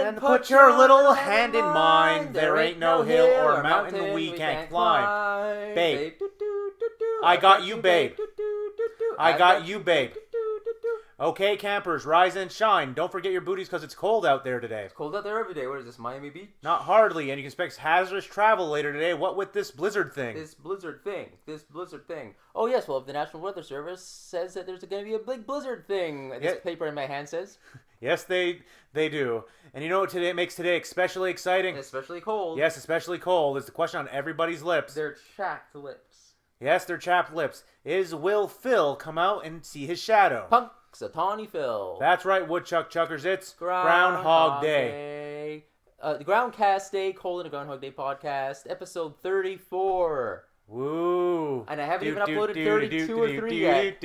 Then put your little hand in mine. There ain't no hill or mountain we can't climb. Babe. I got you, babe. I got you, babe. Okay, campers, rise and shine. Don't forget your booties because it's cold out there today. It's cold out there every day. What is this, Miami Beach? Not hardly, and you can expect hazardous travel later today. What with this blizzard thing? This blizzard thing. Oh, yes, well, if the National Weather Service says that there's going to be a big blizzard thing, this paper in my hand says. Yes, they do. And you know what today makes today especially exciting? Especially cold. Yes, especially cold. It's the question on everybody's lips. Their chapped lips. Yes, their chapped lips. Will Phil come out and see his shadow? Punxsutawney Phil. That's right, Woodchuck Chuckers. It's Groundhog Day. The Groundcast Day, the Groundhog Day Podcast, episode 34. Woo. And I haven't even uploaded 32 or 3 yet.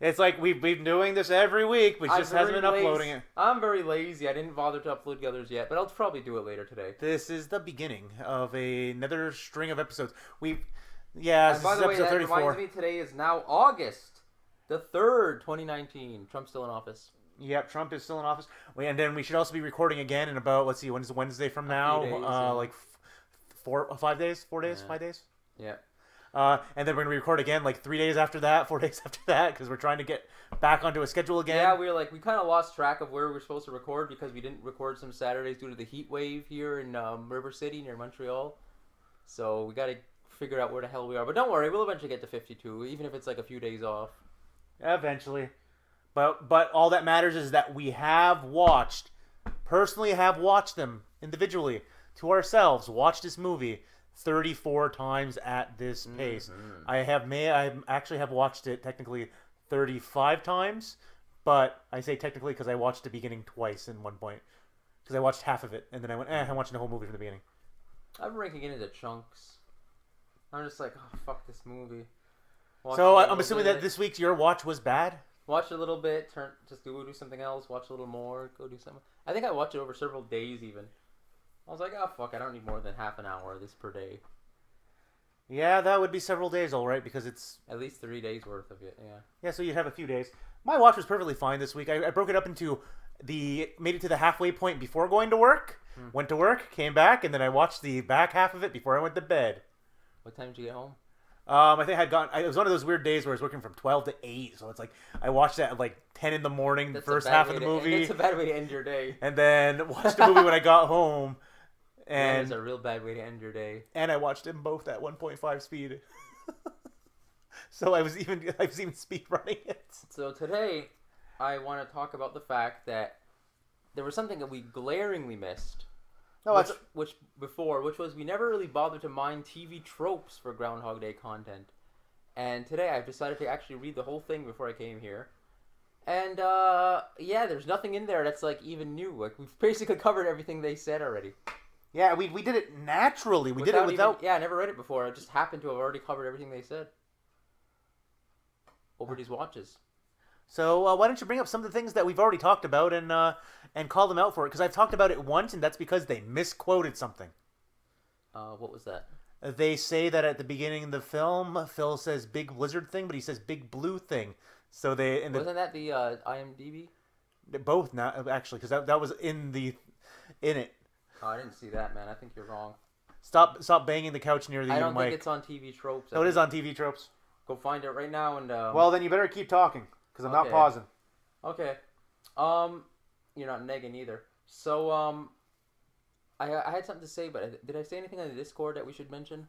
It's like we've been doing this every week, but just hasn't been uploading it. I'm very lazy. I didn't bother to upload the others yet, but I'll probably do it later today. This is the beginning of another string of episodes. And by the way, that 34. Reminds me today is now August the 3rd, 2019. Trump's still in office. Yep, Trump is still in office. And then we should also be recording again in about, let's see, when's Wednesday from now? Days, like 5 days? 4 days? Yeah. 5 days? Yeah. And then we're going to record again like 3 days after that, 4 days after that, because we're trying to get back onto a schedule again. Yeah, we kind of lost track of where we were supposed to record because we didn't record some Saturdays due to the heat wave here in River City near Montreal. So we got to figure out where the hell we are. But don't worry, we'll eventually get to 52, even if it's like a few days off. Eventually. But all that matters is that we personally have watched them individually to ourselves, watched this movie 34 times at this pace. Mm-hmm. I actually have watched it technically 35 times, but I say technically because I watched the beginning twice in one point. Because I watched half of it, and then I went, I'm watching the whole movie from the beginning. I'm ranking it into chunks. I'm just like, oh, fuck this movie. So I'm assuming that this week's your watch was bad? Watch a little bit, go do something else, watch a little more, go do something. I think I watched it over several days even. I was like, oh fuck, I don't need more than half an hour of this per day. Yeah, that would be several days, all right, because it's... At least 3 days worth of it, yeah. Yeah, so you'd have a few days. My watch was perfectly fine this week. I broke it up into made it to the halfway point before going to work, went to work, came back, and then I watched the back half of it before I went to bed. What time did you get home? I think it was one of those weird days where I was working from 12 to 8, so it's like I watched that at like 10 in the morning, the first half of the movie. That's a bad way to end your day. And then watched the movie when I got home. And that was a real bad way to end your day. And I watched them both at 1.5 speed. So I was even speed running it. So today, I want to talk about the fact that there was something that we glaringly missed. Which was we never really bothered to mine TV tropes for Groundhog Day content. And today I've decided to actually read the whole thing before I came here. And, there's nothing in there that's, like, even new. Like, we've basically covered everything they said already. Yeah, we did it naturally. We did it without... I never read it before. I just happened to have already covered everything they said. Over these watches. So why don't you bring up some of the things that we've already talked about and call them out for it? Because I've talked about it once, and that's because they misquoted something. What was that? They say that at the beginning of the film, Phil says big blizzard thing, but he says big blue thing. So wasn't that the IMDb? Both, not actually, because that was in it. Oh, I didn't see that, man. I think you're wrong. Stop banging the couch near the mic. I don't think it's on TV Tropes. No, it is on TV Tropes. Go find it right now and... Well, then you better keep talking, because I'm not pausing. Okay. You're not negging either. So, I had something to say, but did I say anything on the Discord that we should mention?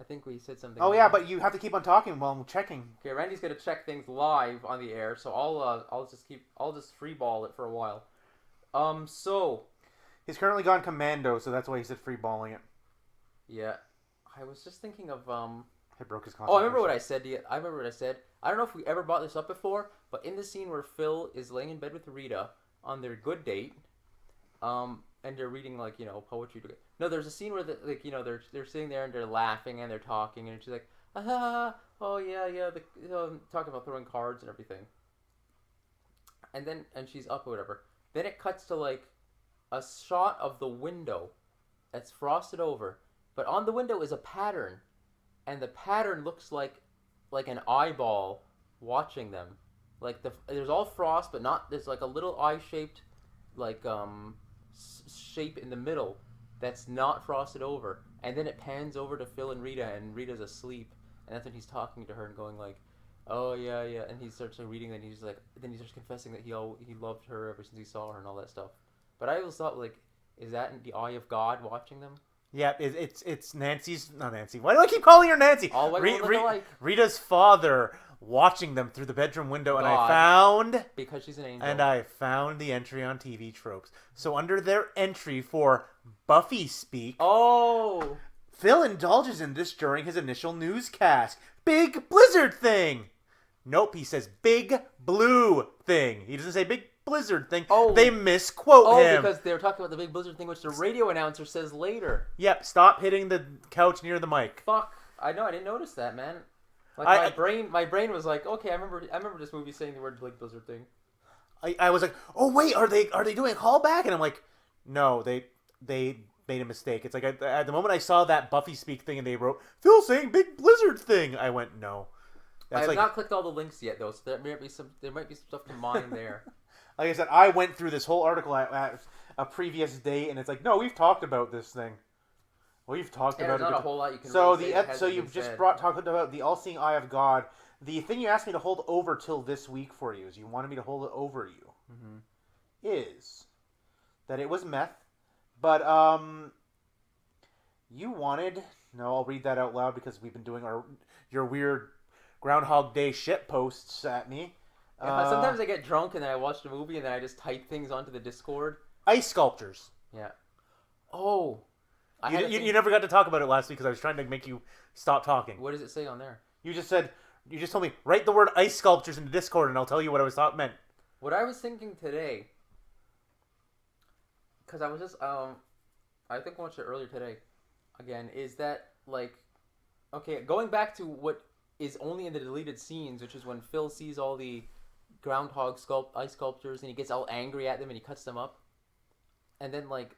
I think we said something. Oh, yeah, but you have to keep on talking while I'm checking. Okay, Randy's going to check things live on the air, so I'll just freeball it for a while. So... He's currently gone commando, so that's why he said freeballing it. Yeah. I was just thinking of, I broke his concentration. Oh, I remember what I said. I don't know if we ever brought this up before, but in the scene where Phil is laying in bed with Rita on their good date, and they're reading, like, poetry together. No, there's a scene where, they're sitting there and they're laughing and they're talking, and she's like, oh, yeah, talking about throwing cards and everything. And she's up or whatever. Then it cuts to, like, a shot of the window that's frosted over, but on the window is a pattern, and the pattern looks like an eyeball watching them. Like there's all frost, but not. There's like a little eye-shaped shape in the middle that's not frosted over, and then it pans over to Phil and Rita, and Rita's asleep, and that's when he's talking to her and going like, "Oh yeah, yeah," and he starts reading, and he's like, then he starts confessing that he loved her ever since he saw her and all that stuff. But I always thought like, is that in the eye of God watching them? Yeah, it's Nancy's, not Nancy. Why do I keep calling her Nancy? All white women look alike. Rita's father watching them through the bedroom window, God, and I found, because she's an angel, and I found the entry on TV Tropes. So under their entry for Buffy speak, Phil indulges in this during his initial newscast. Big blizzard thing. Nope, he says big blue thing. He doesn't say big blizzard thing. They misquote him. Because they were talking about the big blizzard thing, which the radio announcer says later. Yep, stop hitting the couch near the mic. Fuck, I know, I didn't notice that, man. Like my brain was like, okay, I remember this movie saying the word big blizzard thing. I was like, oh wait, are they doing a callback? And I'm like, no, they made a mistake. It's like at the moment I saw that Buffy speak thing and they wrote Phil saying big blizzard thing, I went no. I have not clicked all the links yet though, so there might be some stuff to mine there. Like I said, I went through this whole article at a previous date, and it's like, no, we've talked about this thing. We've talked about it. There's not a whole lot you can. So you've just talked about the all-seeing eye of God. The thing you asked me to hold over till this week for you is you wanted me to hold it over you. Is that it was meth, but you wanted. No, I'll read that out loud because we've been doing your weird Groundhog Day shit posts at me. Sometimes I get drunk and then I watch the movie and then I just type things onto the Discord. Ice sculptures. Yeah. Oh. You never got to talk about it last week because I was trying to make you stop talking. What does it say on there? You just told me, write the word ice sculptures into Discord and I'll tell you what I was meant. What I was thinking today, because I was just, I think I watched it earlier today, again, is that, like, okay, going back to what is only in the deleted scenes, which is when Phil sees all the groundhog ice sculptures and he gets all angry at them and he cuts them up. And then, like,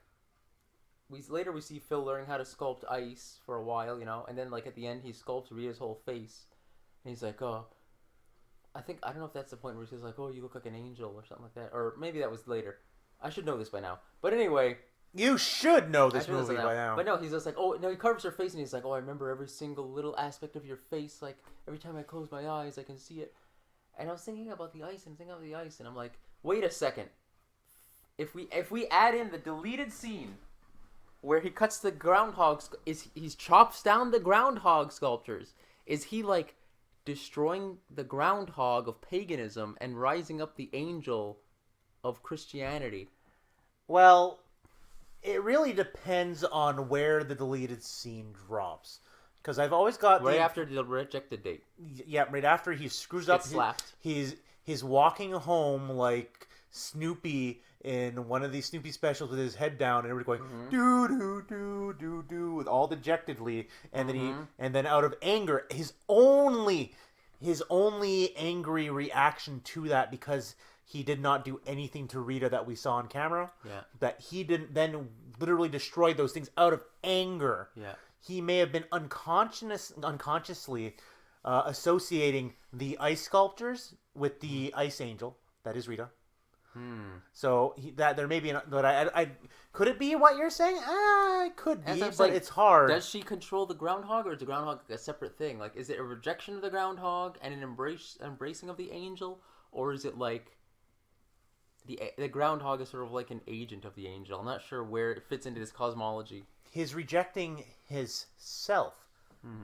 we see Phil learning how to sculpt ice for a while, you know, and then, like, at the end he sculpts Rita's whole face. And he's like, oh, I don't know if that's the point where he says, like, oh, you look like an angel or something like that. Or maybe that was later. I should know this by now. But anyway. You should know this movie by now. But no, he's just like, oh, no, he carves her face and he's like, oh, I remember every single little aspect of your face. Like, every time I close my eyes, I can see it. And I was thinking about the ice and I'm like, wait a second. If we add in the deleted scene where he cuts the groundhogs, he chops down the groundhog sculptures, is he, like, destroying the groundhog of paganism and rising up the angel of Christianity? Well, it really depends on where the deleted scene drops. Because I've always got right after the rejected date. Yeah, right after he screws up. Slapped. He's walking home like Snoopy in one of these Snoopy specials with his head down and everybody going doo doo doo doo doo with all dejectedly, and then out of anger, his only angry reaction to that, because he did not do anything to Rita that we saw on camera. Yeah. That he didn't then literally destroy those things out of anger. Yeah. He may have been unconsciously associating the ice sculptures with the ice angel. That is Rita. So there may be but I could it be what you're saying? It could be, but it's hard. Does she control the groundhog, or is the groundhog a separate thing? Like, is it a rejection of the groundhog and an embracing of the angel, or is it like the groundhog is sort of like an agent of the angel? I'm not sure where it fits into this cosmology. He's rejecting his self.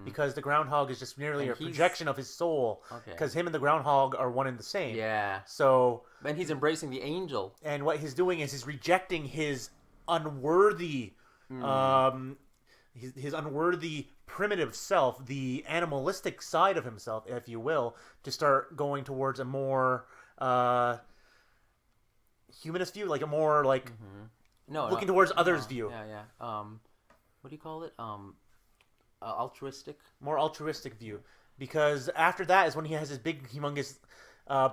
Because the groundhog is just merely a projection of his soul. Because him and the groundhog are one and the same. Yeah. So. And he's embracing the angel. And what he's doing is he's rejecting his unworthy, his unworthy primitive self, the animalistic side of himself, if you will, to start going towards a more humanist view, like a more like looking towards others' view. Yeah. What do you call it? Altruistic, more altruistic view, because after that is when he has his big, humongous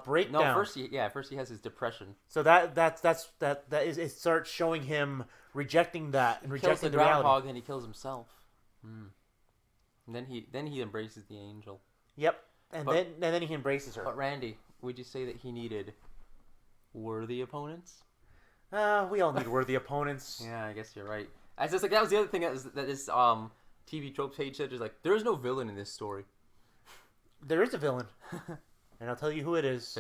breakdown. No, first he has his depression. So it starts showing him rejecting that and rejecting the groundhog, reality. And he kills himself. And then he embraces the angel. Yep, and then he embraces her. But Randy, would you say that he needed worthy opponents? We all need worthy opponents. Yeah, I guess you're right. As just like that was the other thing that is TV Tropes page said. Is like there is no villain in this story. There is a villain, and I'll tell you who it is.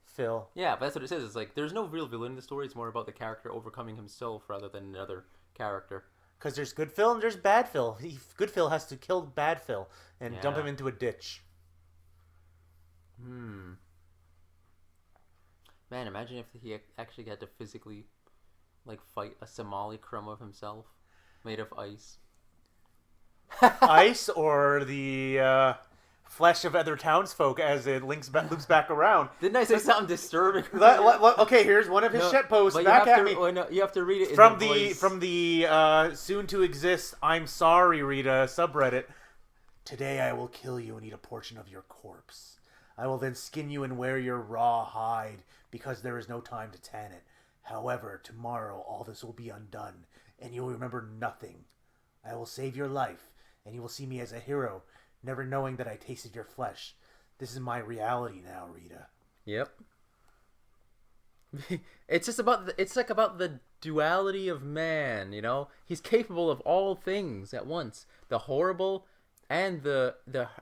Phil. Yeah, but that's what it says. It's like there's no real villain in the story. It's more about the character overcoming himself rather than another character. Because there's good Phil and there's bad Phil. Good Phil has to kill bad Phil and dump him into a ditch. Man, imagine if he actually had to physically, like, fight a Somali crumb of himself, made of ice. Ice or the flesh of other townsfolk as it loops back around. Didn't I say something disturbing? Okay, here's one of his shit posts back at me. No, you have to read it from the soon to exist I'm sorry Rita subreddit. Today I will kill you and eat a portion of your corpse. I will then skin you and wear your raw hide because there is no time to tan it. However, tomorrow all this will be undone and you will remember nothing. I will save your life and you will see me as a hero, never knowing that I tasted your flesh. This is my reality now, Rita. Yep. It's just about the duality of man, you know? He's capable of all things at once. The horrible and the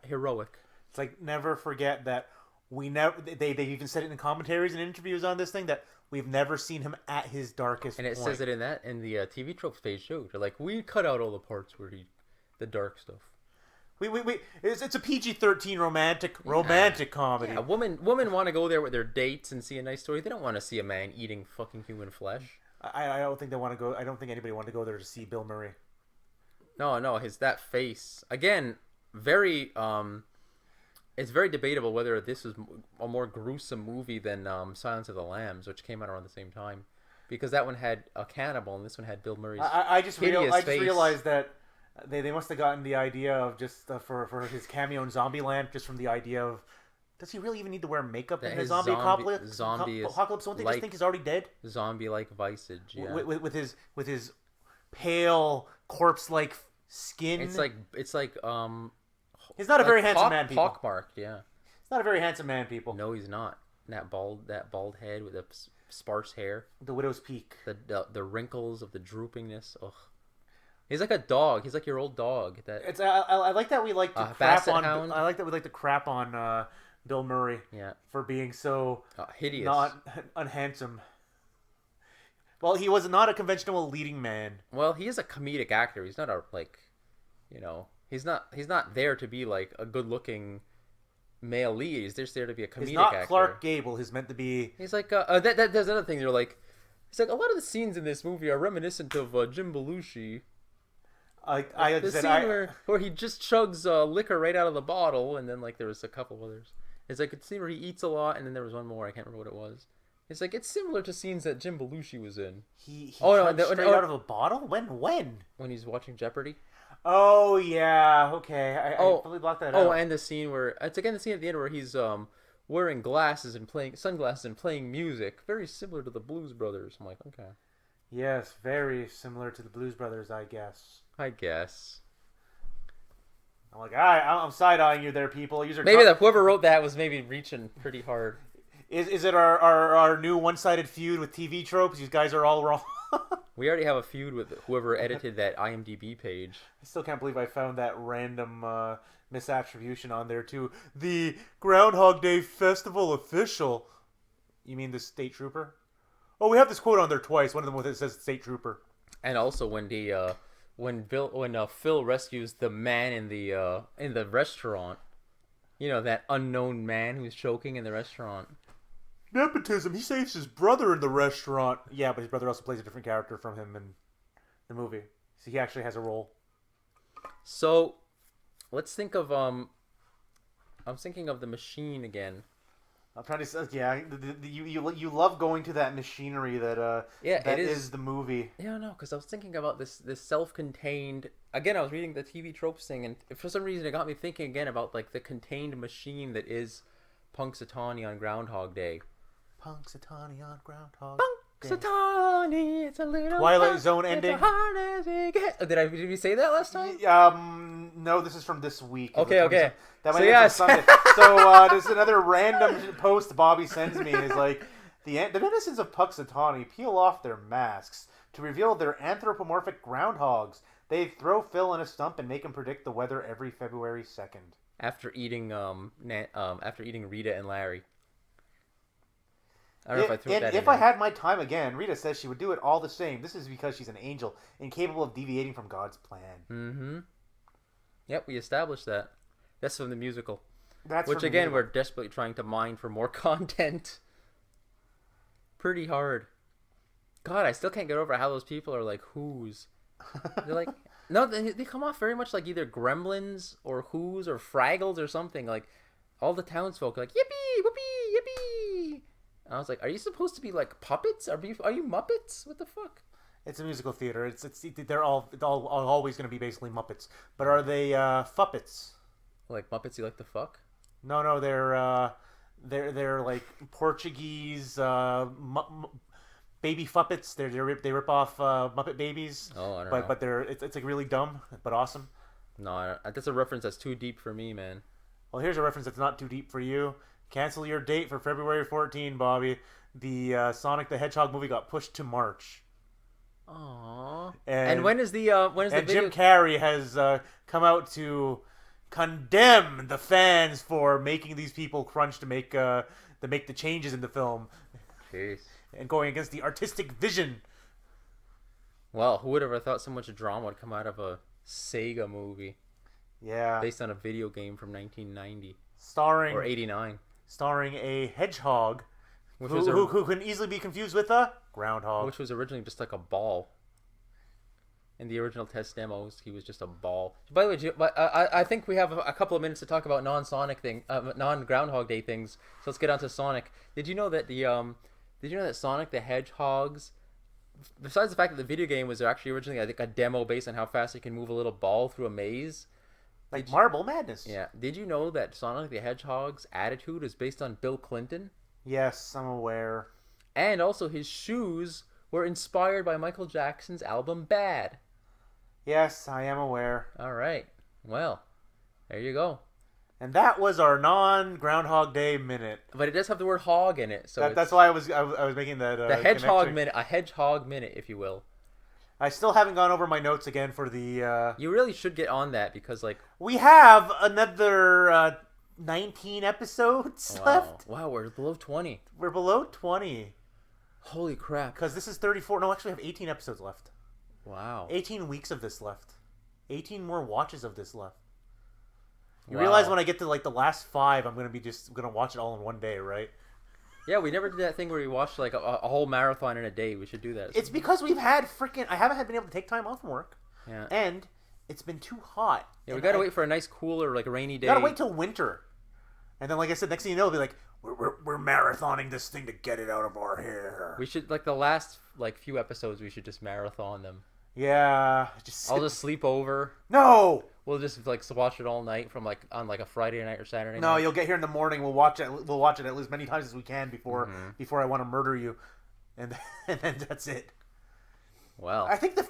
heroic. It's like, never forget that they even said it in commentaries and interviews on this thing, that we've never seen him at his darkest point. And it point. says it in the TV Tropes page too. They're like, we cut out all the parts where the dark stuff. It's a PG-13 romantic comedy. Yeah, women want to go there with their dates and see a nice story. They don't want to see a man eating fucking human flesh. I don't think they want to go. I don't think anybody wanted to go there to see Bill Murray. No, that face again. Very it's very debatable whether this is a more gruesome movie than Silence of the Lambs, which came out around the same time, because that one had a cannibal and this one had Bill Murray's. I just realized that. They must have gotten the idea of just for his cameo in Zombieland just from the idea of, does he really even need to wear makeup in his zombie apocalypse? Don't they just think he's already dead? Zombie-like visage, yeah. With his pale corpse-like skin. It's like he's not a very handsome man, people. Pockmarked, yeah. He's not a very handsome man, people. No, he's not. That bald head with the sparse hair. The widow's peak. The wrinkles of the droopingness. Ugh. He's like a dog. He's like your old dog. I like that we like to crap on. Hound. I like that we like to crap on Bill Murray. Yeah. For being so hideous, not unhandsome. Well, he was not a conventional leading man. Well, he is a comedic actor. He's not he's not there to be like a good-looking male lead. He's just there to be a comedic actor. He's not Clark Gable. He's meant to be. He's like there's another thing. They're like, it's like a lot of the scenes in this movie are reminiscent of Jim Belushi. The scene where he just chugs liquor right out of the bottle, and then like there was a couple others. It's like a scene where he eats a lot, and then there was one more. I can't remember what it was. It's like it's similar to scenes that Jim Belushi was in. He chugged straight out of a bottle? When he's watching Jeopardy. Oh yeah, okay. I totally blocked that out. Oh, and the scene where it's again the scene at the end where he's wearing sunglasses and playing music, very similar to the Blues Brothers. I'm like, okay. Yes, very similar to the Blues Brothers, I guess. I'm like, I'm side-eyeing you there, people. Whoever wrote that was maybe reaching pretty hard. Is it our new one-sided feud with TV Tropes? These guys are all wrong. We already have a feud with whoever edited that IMDb page. I still can't believe I found that random misattribution on there, too. The Groundhog Day Festival official. You mean the state trooper? Oh, we have this quote on there twice. One of them with it says state trooper. And also when Phil rescues the man in the restaurant, you know, that unknown man who's choking in the restaurant. Nepotism. He saves his brother in the restaurant. Yeah, but his brother also plays a different character from him in the movie, so he actually has a role. So, let's think of I'm thinking of the machine again. I'm trying to. Yeah, you love going to that machinery that is the movie. Yeah, no, because I was thinking about this self-contained. Again, I was reading the TV Tropes thing, and for some reason, it got me thinking again about like the contained machine that is Punxsutawney on Groundhog Day. Punxsutawney on Groundhog. Punxsutawney, it's a little Twilight Zone ending. Did we say that last time? No, this is from this week. Okay. That might be from Sunday. So there's another random post Bobby sends me. Is like, The denizens of Puxatawny peel off their masks to reveal their anthropomorphic groundhogs. They throw Phil in a stump and make him predict the weather every February 2nd. After eating Rita and Larry. I don't know if I threw that in. If I had my time again, Rita says she would do it all the same. This is because she's an angel, incapable of deviating from God's plan. Mm-hmm. Yep, we established that. That's from the musical. Which again, we're desperately trying to mine for more content. Pretty hard. God, I still can't get over how those people are like Who's. They're like, no, they come off very much like either Gremlins or Who's or Fraggles or something. Like, all the townsfolk are like, yippee, whoopee, yippee. And I was like, are you supposed to be like puppets? Are you Muppets? What the fuck? It's a musical theater. They're all always going to be basically Muppets. But are they Fuppets? Like Muppets you like to fuck? No, they're like Portuguese baby Fuppets. They rip off Muppet Babies. Oh, I don't know. But it's like really dumb but awesome. No, that's a reference that's too deep for me, man. Well, here's a reference that's not too deep for you. Cancel your date for February 14, Bobby. The Sonic the Hedgehog movie got pushed to March. Aww. And when is the video? Jim Carrey has come out to condemn the fans for making these people crunch to make the changes in the film. Jeez. And going against the artistic vision. Well, who would have ever thought so much drama would come out of a Sega movie? Yeah. Based on a video game from 1990. Or 89. Starring a hedgehog who can easily be confused with a groundhog. Which was originally just like a ball. In the original test demos, he was just a ball. By the way, I think we have a couple of minutes to talk about non-Groundhog Day things. So let's get on to Sonic. Did you know that Sonic the Hedgehog's, besides the fact that the video game was actually originally, I think, a demo based on how fast it can move a little ball through a maze? Like Marble Madness. Yeah. Did you know that Sonic the Hedgehog's attitude is based on Bill Clinton? Yes, I'm aware. And also his shoes were inspired by Michael Jackson's album Bad. Yes, I am aware. All right. Well, there you go. And that was our non-Groundhog Day minute. But it does have the word hog in it, so that's why I was making that. The hedgehog connection. Minute, a hedgehog minute, if you will. I still haven't gone over my notes again for the. You really should get on that because, like, we have another 19 episodes left. Wow, we're below 20. We're below 20. Holy crap! Because this is 34. No, actually, we have 18 episodes left. Wow. 18 weeks of this left. 18 more watches of this left. You realize when I get to like the last 5, I'm gonna watch it all in one day, right? Yeah, we never did that thing where we watched like a whole marathon in a day. We should do that. It's because we've had I haven't been able to take time off from work. Yeah. And it's been too hot. Yeah, we gotta wait for a nice cooler, like a rainy day. Gotta wait till winter. And then, like I said, next thing you know, it'll be like, we're marathoning this thing to get it out of our hair. We should, like, the last few episodes, we should just marathon them. Yeah. I'll just sleep over. No! We'll just watch it all night from on a Friday night or Saturday night. No, you'll get here in the morning. We'll watch it at least many times as we can before I want to murder you, and then that's it. Well, I think the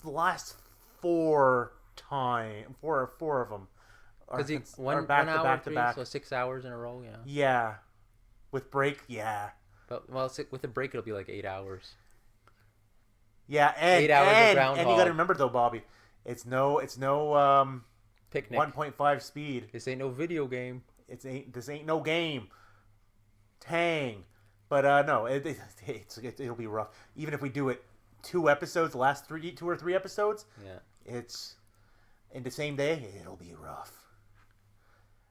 last 4 of them are back to back. So 6 hours in a row. Yeah. Yeah, with break. Yeah. But with a break, it'll be like 8 hours. Yeah, and 8 hours of Groundhog. And you got to remember though, Bobby, it's no picnic 1.5 speed. This ain't no video game. This ain't no game. Tang, but no, it'll be rough. Even if we do it 2 episodes, the last 2 or 3 episodes. Yeah, it's in the same day. It'll be rough.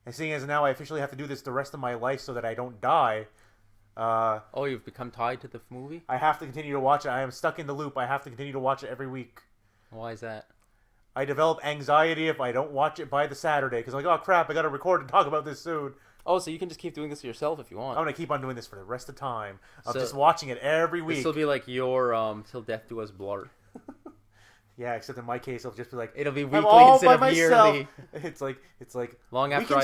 And seeing as now I officially have to do this the rest of my life so that I don't die. You've become tied to the movie? I have to continue to watch it. I am stuck in the loop. I have to continue to watch it every week. Why is that? I develop anxiety if I don't watch it by the Saturday because I'm like, oh crap, I got to record and talk about this soon. Oh, so you can just keep doing this yourself if you want. I'm gonna keep on doing this for the rest of the time. I'm just watching it every week. This will be like your Till Death Do Us Blur. Yeah, except in my case, it'll just be like it'll be weekly instead of yearly. It's like long after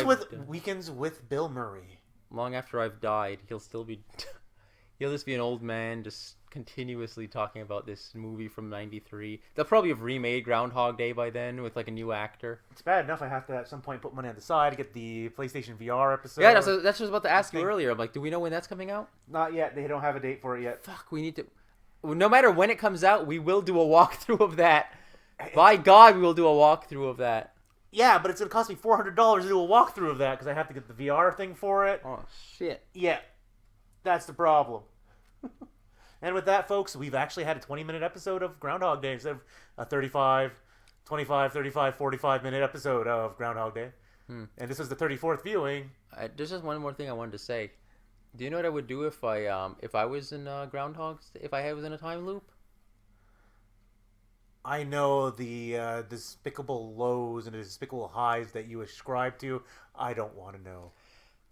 weekends with Bill Murray. Long after I've died, he'll just be an old man just continuously talking about this movie from '93. They'll probably have remade Groundhog Day by then with like a new actor. It's bad enough I have to at some point put money on the side to get the PlayStation VR episode. Yeah, that's what I was about to ask you earlier. I'm like, do we know when that's coming out? Not yet. They don't have a date for it yet. Fuck, we need to. No matter when it comes out, we will do a walkthrough of that. By God, we will do a walkthrough of that. Yeah, but it's going to cost me $400 to do a walkthrough of that because I have to get the VR thing for it. Oh, shit. Yeah, that's the problem. And with that, folks, we've actually had a 20-minute episode of Groundhog Day instead of a 35, 45-minute episode of Groundhog Day. And this is the 34th viewing. There's just one more thing I wanted to say. Do you know what I would do if I was in if I was in a time loop? I know the despicable lows and the despicable highs that you ascribe to. I don't want to know.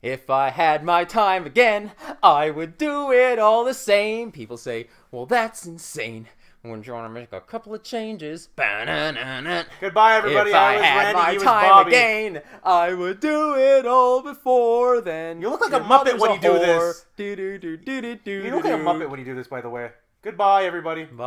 If I had my time again, I would do it all the same. People say, well, that's insane. Wouldn't you want to make a couple of changes? Goodbye, everybody. If I had my time again, I would do it all before then. You look like a Muppet when you do this. You look like a Muppet when you do this, by the way. Goodbye, everybody. Bye.